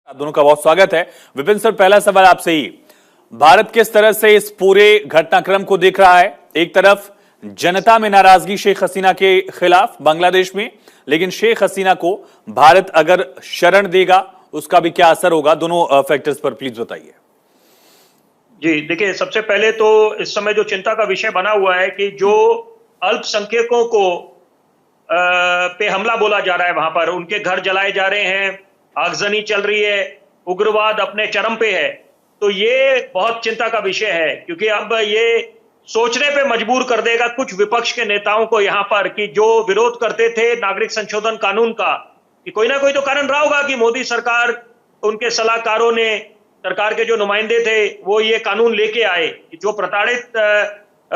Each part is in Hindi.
आप दोनों का बहुत स्वागत है। विपिन सर, पहला सवाल आपसे ही, भारत किस तरह से इस पूरे घटनाक्रम को देख रहा है? एक तरफ जनता में नाराजगी शेख हसीना के खिलाफ बांग्लादेश में, लेकिन शेख हसीना को भारत अगर शरण देगा उसका भी क्या असर होगा? दोनों फैक्टर्स पर प्लीज बताइए। जी देखिए, सबसे पहले तो इस समय जो चिंता का विषय बना हुआ है कि जो अल्पसंख्यकों को पे हमला बोला जा रहा है, वहां पर उनके घर जलाए जा रहे हैं, आगजनी चल रही है, उग्रवाद अपने चरम पे है। तो ये बहुत चिंता का विषय है, क्योंकि अब ये सोचने पे मजबूर कर देगा कुछ विपक्ष के नेताओं को यहाँ पर कि जो विरोध करते थे नागरिक संशोधन कानून का, कि कोई ना कोई तो कारण रहा होगा कि मोदी सरकार, उनके सलाहकारों ने, सरकार के जो नुमाइंदे थे वो ये कानून लेके आए कि जो प्रताड़ित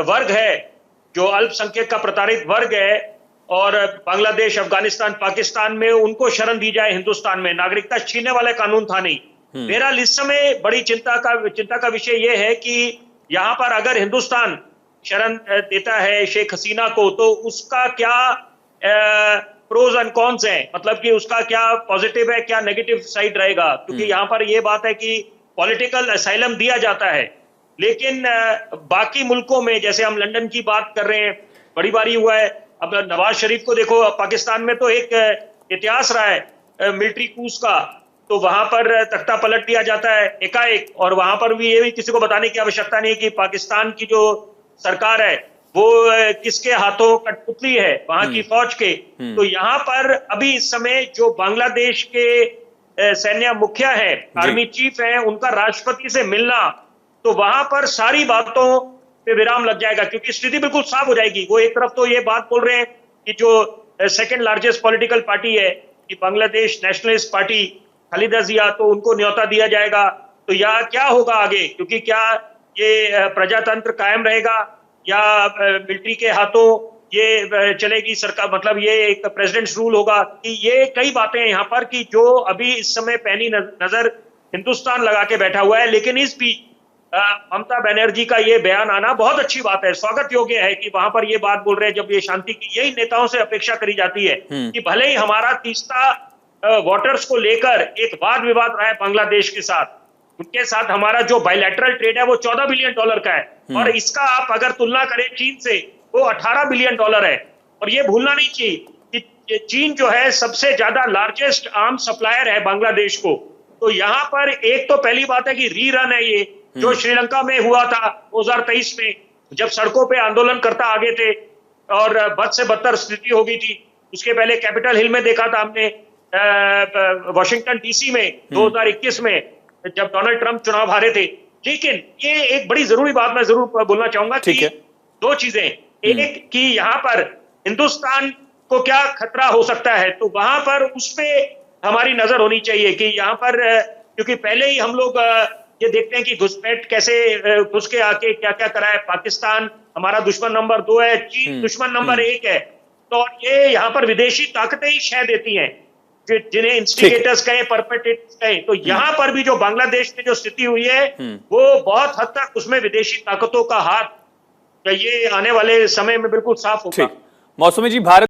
वर्ग है, जो अल्पसंख्यक का प्रताड़ित वर्ग है, और बांग्लादेश, अफगानिस्तान, पाकिस्तान में उनको शरण दी जाए, हिंदुस्तान में नागरिकता छीनने वाले कानून था नहीं। बहरहाल इस समय बड़ी चिंता का विषय यह है कि यहां पर अगर हिंदुस्तान शरण देता है शेख हसीना को, तो उसका क्या प्रोज एंड कॉन्स है, मतलब कि उसका क्या पॉजिटिव है, क्या नेगेटिव साइड रहेगा। क्योंकि यहां पर यह बात है कि पॉलिटिकल असाइलम दिया जाता है, लेकिन बाकी मुल्कों में, जैसे हम लंदन की बात कर रहे हैं, बड़ी बारी हुआ है। अब नवाज शरीफ को देखो, पाकिस्तान में तो एक इतिहास रहा है मिलिट्री कूच का, तो वहां पर तख्ता पलट दिया जाता है एकाएक, और वहां पर भी ये भी किसी को बताने की आवश्यकता नहीं कि पाकिस्तान की जो सरकार है वो किसके हाथों कठपुतली है, वहां की फौज के। तो यहाँ पर अभी इस समय जो बांग्लादेश के सैन्य मुखिया है, आर्मी चीफ है, उनका राष्ट्रपति से मिलना, तो वहां पर सारी बातों पे विराम लग जाएगा, क्योंकि स्थिति बिल्कुल साफ हो जाएगी। वो एक तरफ तो ये बात बोल रहे हैं कि जो सेकंड लार्जेस्ट पॉलिटिकल पार्टी है कि बांग्लादेश नेशनलिस्ट पार्टी, खालिदा जिया, तो उनको न्योता दिया जाएगा। तो यह क्या होगा आगे, क्योंकि क्या ये प्रजातंत्र कायम रहेगा या मिलिट्री के हाथों ये चलेगी सरकार, मतलब ये एक प्रेसिडेंट्स रूल होगा? कि ये कई बातें हैं यहाँ पर कि जो अभी इस समय पैनी नजर हिंदुस्तान लगा के बैठा हुआ है। लेकिन इस बीच ममता बनर्जी का ये बयान आना बहुत अच्छी बात है, स्वागत योग्य है कि वहां पर ये बात बोल रहे हैं। जब ये शांति की, यही नेताओं से अपेक्षा करी जाती है कि भले ही हमारा तीस्ता वाटर्स को लेकर एक वाद विवाद रहा है बांग्लादेश के साथ, उनके साथ हमारा जो बायलैटरल ट्रेड है वो $14 बिलियन का है, और इसका आप अगर तुलना करें चीन से, वो $18 बिलियन है। और ये भूलना नहीं चाहिए कि चीन जो है सबसे ज्यादा लार्जेस्ट आर्म्स सप्लायर है बांग्लादेश को। तो यहाँ पर एक तो पहली बात है कि रीरन है ये, जो श्रीलंका में हुआ था 2023 में, जब सड़कों पे आंदोलन करता आगे थे और बद से बदतर स्थिति हो गई थी। उसके पहले कैपिटल हिल में देखा था हमने, वॉशिंगटन डीसी में 2021 में, जब डोनाल्ड ट्रंप चुनाव हारे थे। लेकिन ये एक बड़ी जरूरी बात मैं जरूर बोलना चाहूंगा कि दो चीजें, एक कि यहाँ पर हिंदुस्तान को क्या खतरा हो सकता है, तो वहां पर उस पे हमारी नजर होनी चाहिए कि यहाँ पर, क्योंकि पहले ही हम लोग ये देखते हैं कि घुसपैठ कैसे घुस के आके क्या क्या करा है। पाकिस्तान हमारा दुश्मन नंबर 2 है, चीन दुश्मन नंबर 1 है। तो ये यहाँ पर विदेशी ताकतें ही शह देती हैं, जिन्हें इंस्टिगेटर्स कहें, परपेट्रेटर्स कहें। तो यहाँ पर भी जो बांग्लादेश में जो स्थिति हुई है, वो बहुत हद तक उसमें विदेशी ताकतों का हाथ ये आने वाले समय में बिल्कुल साफ होगा। मौसमी जी, भारत